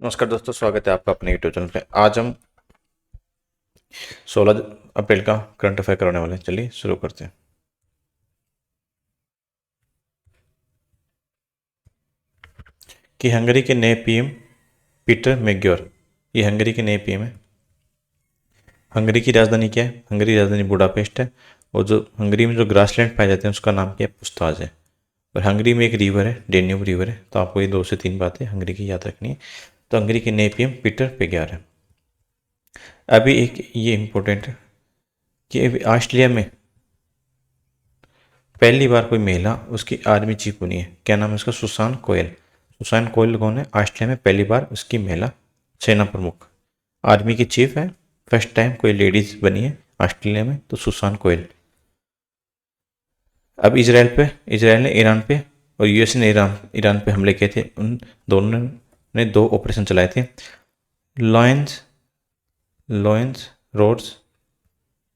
नमस्कार दोस्तों, स्वागत है आपका अपने यूट्यूब चैनल पे। आज हम 16 अप्रैल का करंट अफेयर करने वाले हैं। चलिए शुरू करते हैं कि हंगरी के नए पीएम पीटर मेग्योर, ये हंगरी के नए पीएम है। हंगरी की राजधानी क्या है? हंगरी की राजधानी बुडापेस्ट है। और जो हंगरी में जो ग्रासलैंड पाए जाते हैं उसका नाम क्या है? पुस्ताज है। और हंगरी में एक रिवर है, डेन्यूब रिवर है। तो आपको ये 2 से 3 बातें हंगरी की याद रखनी है। तो हंगरी के नए पीएम पीटर मेग्योर है। अभी एक ये इम्पोर्टेंट है कि अभी ऑस्ट्रेलिया में पहली बार कोई महिला उसकी आर्मी चीफ बनी है। क्या नाम है उसका? सुसान कोयल। सुसान कोयल कौन है? ऑस्ट्रेलिया में पहली बार उसकी महिला सेना प्रमुख आर्मी की चीफ है। फर्स्ट टाइम कोई लेडीज बनी है ऑस्ट्रेलिया में, तो सुसान कोयल। अब इसराइल ने ईरान पे और यूएस ने ईरान पे हमले किए थे। उन दोनों ने 2 ऑपरेशन चलाए थे। लॉयंस लॉयंस रोड्स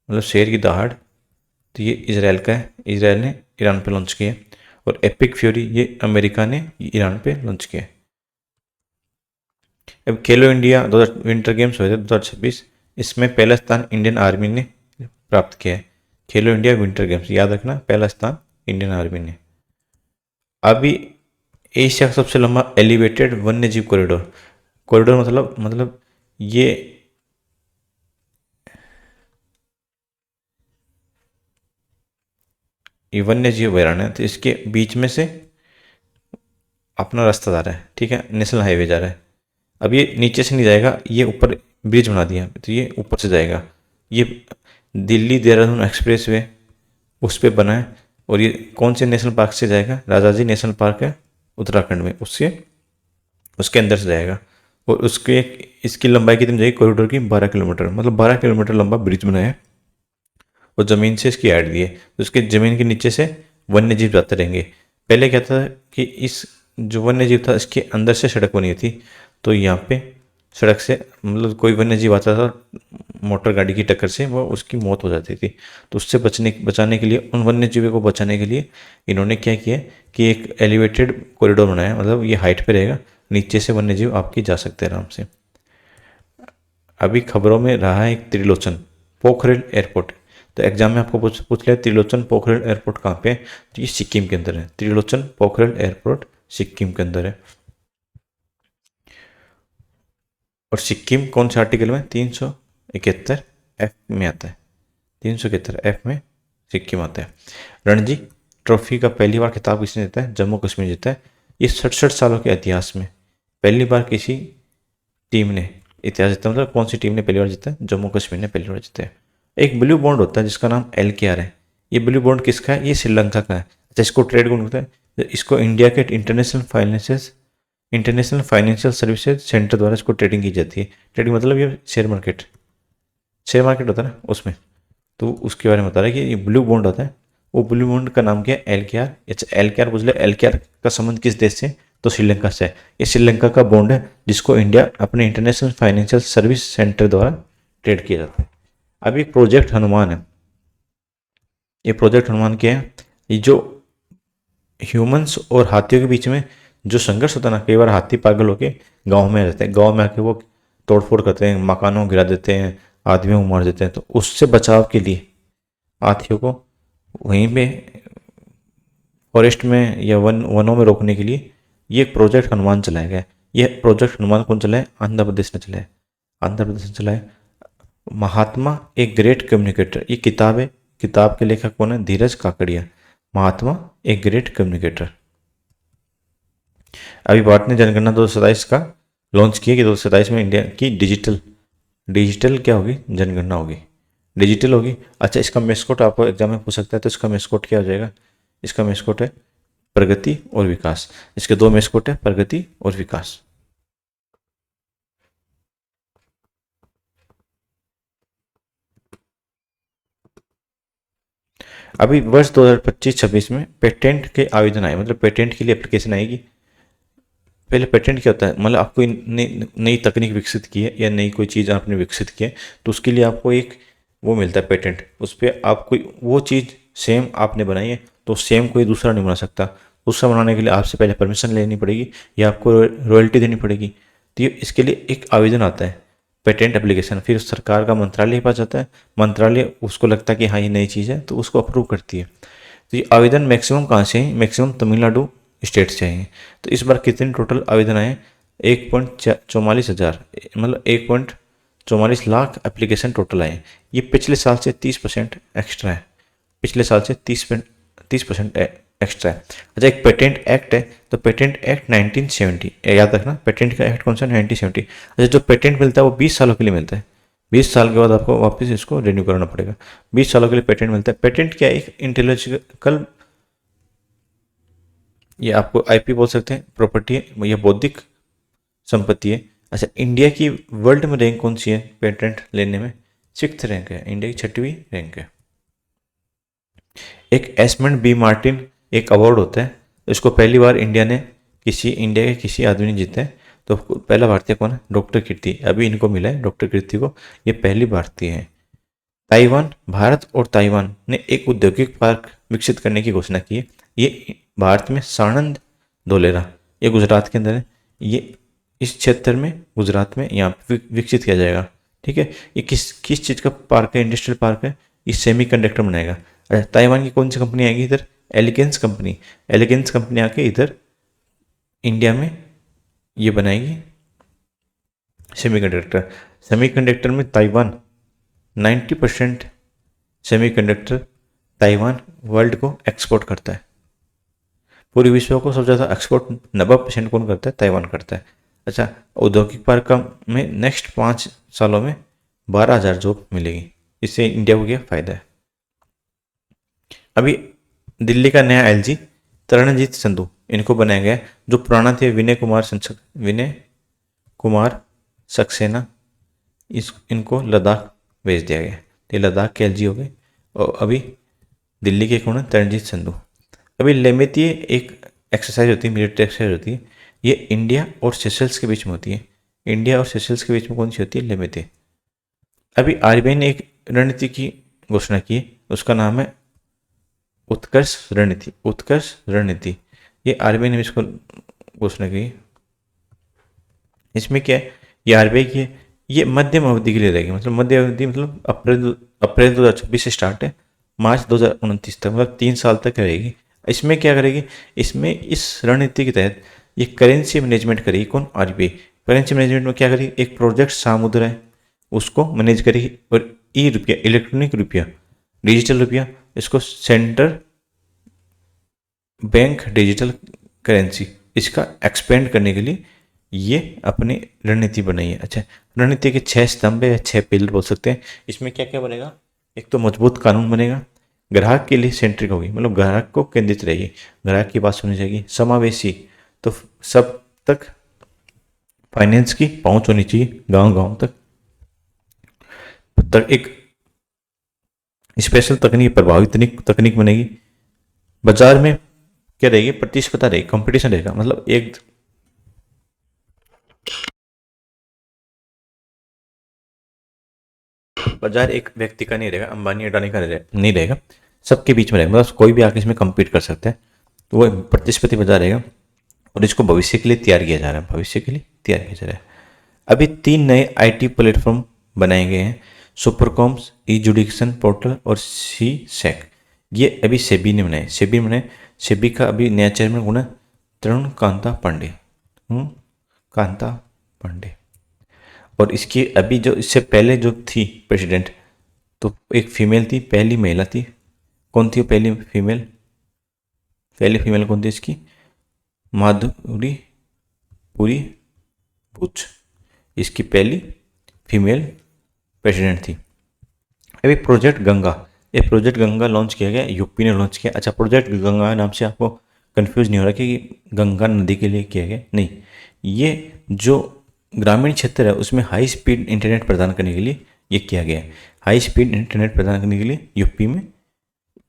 मतलब शेर की दहाड़, तो ये इसराइल का है। इसराइल ने ईरान पे लॉन्च किया। और एपिक फ्यूरी ये अमेरिका ने ईरान पे लॉन्च किया। अब खेलो इंडिया 2000 विंटर गेम्स हुए थे 2026, इसमें पहला स्थान इंडियन आर्मी ने प्राप्त किया है। खेलो इंडिया विंटर गेम्स याद रखना, पहला स्थान इंडियन आर्मी ने। अभी एशिया का सबसे लंबा एलिवेटेड वन्य जीव कॉरिडोर। कॉरिडोर मतलब ये वन्य जीव अभयारण्य है। तो इसके बीच में से अपना रास्ता जा रहा है, ठीक है, नेशनल हाईवे जा रहा है। अब ये नीचे से नहीं जाएगा, ये ऊपर ब्रिज बना दिया तो ये ऊपर से जाएगा। ये दिल्ली देहरादून एक्सप्रेस वे उस पर बना है। और ये कौन से नेशनल पार्क से जाएगा? राजाजी नेशनल पार्क है उत्तराखंड में, उससे उसके अंदर से जाएगा। और उसके इसकी लंबाई कितनी जाएगी कॉरिडोर की? 12 किलोमीटर, मतलब 12 किलोमीटर लंबा ब्रिज बनाया है। और ज़मीन से इसकी ऐड दी है, तो उसके ज़मीन के नीचे से वन्य जीव जाते रहेंगे। पहले क्या था कि इस जो वन्य जीव था इसके अंदर से सड़क बनी थी। तो यहाँ पे सड़क से मतलब कोई वन्य जीव आता था मोटर गाड़ी की टक्कर से, वो उसकी मौत हो जाती थी। तो उससे बचाने के लिए, उन वन्य जीवों को बचाने के लिए इन्होंने क्या किया कि एक एलिवेटेड कॉरिडोर बनाया। मतलब ये हाइट पे रहेगा, नीचे से वन्य जीव आपकी जा सकते हैं आराम से। अभी खबरों में रहा है एक त्रिलोचन पोखरेल एयरपोर्ट। तो एग्जाम में आपको पूछ लिया त्रिलोचन पोखरेल एयरपोर्ट कहाँ पे है? तो ये सिक्किम के अंदर है। त्रिलोचन पोखरेल एयरपोर्ट सिक्किम के अंदर है। और सिक्किम कौन से आर्टिकल में? 371 एफ में आता है। 371 एफ में सिक्किम आता है। रणजी ट्रॉफी का पहली बार खिताब किसने जीता है? जम्मू कश्मीर जीता है। ये 67 सालों के इतिहास में पहली बार किसी टीम ने इतिहास जीता। मतलब कौन सी टीम ने पहली बार जीता है? जम्मू कश्मीर ने पहली बार जीता है। एक ब्लू बॉन्ड होता है जिसका नाम LKR है। ये ब्लू बॉन्ड किसका है? ये श्रीलंका का है। अच्छा, इसको ट्रेड कौन करता है? इसको इंडिया के इंटरनेशनल फाइनेंशियल सर्विसेज सेंटर द्वारा इसको ट्रेडिंग की जाती है। ट्रेडिंग मतलब ये शेयर मार्केट होता है ना उसमें। तो उसके बारे में बता रहा है कि ये ब्लू बॉन्ड होता है। वो ब्लू बॉन्ड का नाम क्या है? LKR। अच्छा, LKR पूछ ले, LKR का संबंध किस देश से? तो श्रीलंका से है। ये श्रीलंका का बॉन्ड है जिसको इंडिया अपने इंटरनेशनल फाइनेंशियल सर्विस सेंटर द्वारा ट्रेड किया जाता है। अब एक प्रोजेक्ट हनुमान है। ये प्रोजेक्ट हनुमान क्या है? ये जो ह्यूमंस और हाथियों के बीच में जो संघर्ष होता है ना, कई बार हाथी पागल होके गांव में रहते हैं, गांव में आके वो तोड़फोड़ करते हैं, मकानों को गिरा देते हैं, आदमियों को मार देते हैं। तो उससे बचाव के लिए हाथियों को वहीं पे फॉरेस्ट में या वनों में रोकने के लिए ये प्रोजेक्ट हनुमान चलाया गया है। ये प्रोजेक्ट हनुमान कौन चलाए? आंध्र प्रदेश ने चलाया। आंध्र प्रदेश ने चलाया। महात्मा एक ग्रेट कम्युनिकेटर, ये किताब है। किताब के लेखक कौन है? धीरज काकड़िया। महात्मा एक ग्रेट कम्युनिकेटर। अभी भारत ने जनगणना 2027 का लॉन्च किया कि 2027 में इंडिया की डिजिटल क्या होगी? जनगणना होगी, डिजिटल होगी। अच्छा, इसका मेस्कोट आपको एग्जाम में पूछ सकता है। तो इसका मेस्कोट क्या हो जाएगा? इसका मेस्कोट है प्रगति और विकास। इसके 2 मेस्कोट है, प्रगति और विकास। अभी वर्ष 2025-26 में पेटेंट के आवेदन आए, मतलब पेटेंट के लिए एप्लीकेशन आएगी। पहले पेटेंट क्या होता है? मतलब आपको नई तकनीक विकसित की है या नई कोई चीज़ आपने विकसित की है, तो उसके लिए आपको एक वो मिलता है पेटेंट। उस पर आप कोई वो चीज़ सेम आपने बनाई है तो सेम कोई दूसरा नहीं बना सकता। दूसरा बनाने के लिए आपसे पहले परमिशन लेनी पड़ेगी या आपको रॉयल्टी देनी पड़ेगी। तो ये इसके लिए एक आवेदन आता है, पेटेंट एप्लीकेशन, फिर सरकार का मंत्रालय के पास जाता है, मंत्रालय उसको लगता है कि हाँ ये नई चीज़ है तो उसको अप्रूव करती है। तो ये आवेदन मैक्सिमम कहाँ से है, मैक्सिमम तमिलनाडु स्टेट से हैं। तो इस बार कितने टोटल आवेदन आए, 1,44,000, मतलब 1,44 लाख एप्लीकेशन टोटल आए। ये पिछले साल से 30% एक्स्ट्रा है, पिछले साल से 30% एक्स्ट्रा है। अच्छा, एक पेटेंट एक्ट है, तो पेटेंट एक्ट 1970, याद रखना पेटेंट का एक्ट कौन सा, 1970। अच्छा, जो पेटेंट मिलता है वो 20 सालों के लिए मिलता है, 20 साल के बाद आपको वापस इसको रिन्यू कराना पड़ेगा। 20 सालों के लिए पेटेंट मिलता है। पेटेंट क्या है, एक इंटेलेक्चुअल, ये आपको आईपी बोल सकते हैं, प्रॉपर्टी है, यह बौद्धिक संपत्ति है। अच्छा, इंडिया की वर्ल्ड में रैंक कौन सी है पेटेंट लेने में, 6th रैंक है, इंडिया की 6वीं रैंक है। एक एस्मंड बी मार्टिन एक अवार्ड होता है, इसको पहली बार इंडिया के किसी आदमी ने जीता है। तो पहला भारतीय कौन है, डॉक्टर कीर्ति, अभी इनको मिला है डॉक्टर कीर्ति को, ये पहली भारतीय है। ताइवान, भारत और ताइवान ने एक औद्योगिक पार्क विकसित करने की घोषणा की है। ये भारत में साणंद धोलेरा, ये गुजरात के अंदर है, ये इस क्षेत्र में गुजरात में यहाँ विकसित किया जाएगा। ठीक है, ये किस किस चीज़ का पार्क है, इंडस्ट्रियल पार्क है, ये सेमीकंडक्टर बनाएगा। अच्छा, ताइवान की कौन सी कंपनी आएगी इधर, एलिगेंस कंपनी आके इधर इंडिया में ये बनाएगी सेमीकंडक्टर में ताइवान 90% सेमीकंडक्टर ताइवान वर्ल्ड को एक्सपोर्ट करता है। पूरे विश्व को सबसे ज़्यादा एक्सपोर्ट 90% कौन करता है, ताइवान करता है। अच्छा, औद्योगिक पार्क में नेक्स्ट 5 सालों में 12,000 जॉब मिलेगी, इससे इंडिया को क्या फ़ायदा है। अभी दिल्ली का नया एलजी तरणजीत संधू, इनको बनाया गया, जो पुराना थे विनय कुमार सक्सेना, इनको लद्दाख भेज दिया गया, तो लद्दाख के एलजी हो गए। और अभी दिल्ली के कौन है, तरणजीत संधू। अभी लेमेती एक एक्सरसाइज होती है, मिलिट्री एक्सरसाइज होती है, ये इंडिया और सेशल्स के बीच में होती है। इंडिया और सेशल्स के बीच में कौन सी होती है, लेमेती। अभी आरबीआई ने एक रणनीति की घोषणा की, उसका नाम है उत्कर्ष रणनीति। ये आरबीआई ने इसको घोषणा की। इसमें क्या है, ये आरबीआई की है, ये मध्यम अवधि के लिए रहेगी, मतलब मध्य अवधि मतलब अप्रैल 2026 से स्टार्ट है, मार्च 2029 तक, मतलब 3 साल तक रहेगी। इसमें क्या करेगी, इसमें इस रणनीति के तहत ये करेंसी मैनेजमेंट करेगी, कौन, आरबीआई। करेंसी मैनेजमेंट में क्या करेगी, एक प्रोजेक्ट सामुद्रा है उसको मैनेज करेगी, और ई रुपया, इलेक्ट्रॉनिक रुपया, डिजिटल रुपया, इसको सेंट्रल बैंक डिजिटल करेंसी, इसका एक्सपेंड करने के लिए ये अपनी रणनीति बनाई है। अच्छा, रणनीति के 6 स्तंभ है, 6 पिलर बोल सकते हैं। इसमें क्या क्या बनेगा, एक तो मजबूत कानून बनेगा, ग्राहक के लिए सेंट्रिक होगी, मतलब ग्राहक को केंद्रित रहेगी, ग्राहक की बात सुनी जाएगी, समावेशी, तो सब तक फाइनेंस की पहुंच होनी चाहिए, गांव तक एक स्पेशल तकनीक, प्रभावी तकनीक बनेगी। बाजार में क्या रहेगी, प्रतिस्पर्धा रहेगी, कंपटीशन रहेगा, मतलब एक बाजार एक व्यक्ति का नहीं रहेगा, अंबानी अडानी का नहीं रहेगा, सबके बीच में रहेगा, मतलब कोई भी आके इसमें कम्पीट कर सकता है, तो वो प्रतिस्पर्धी बाजार रहेगा। और इसको भविष्य के लिए तैयार किया जा रहा है, अभी 3 नए आईटी प्लेटफॉर्म बनाए गए हैं, सुपरकॉम्स, ई जुडिक्शन पोर्टल और सी सेक। ये अभी सेबी ने बनाए। सेबी का अभी नया चेयरमैन कौन है, तरुण कांता पांडे। और इसकी अभी जो इससे पहले जो थी प्रेसिडेंट, तो एक फीमेल थी, पहली महिला थी, कौन थी पहली फीमेल कौन थी इसकी, माधुरी पुरी बुच, इसकी पहली फीमेल प्रेसिडेंट थी। अभी प्रोजेक्ट गंगा लॉन्च किया गया, यूपी ने लॉन्च किया। अच्छा, प्रोजेक्ट गंगा नाम से आपको कंफ्यूज नहीं हो रहा कि गंगा नदी के लिए किया गया, नहीं, ये जो ग्रामीण क्षेत्र है उसमें हाई स्पीड इंटरनेट प्रदान करने के लिए ये किया गया है, हाई स्पीड इंटरनेट प्रदान करने के लिए यूपी में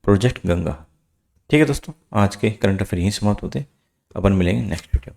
प्रोजेक्ट गंगा। ठीक है दोस्तों, आज के करंट अफेयर यहीं समाप्त होते हैं, अपन मिलेंगे नेक्स्ट वीडियो।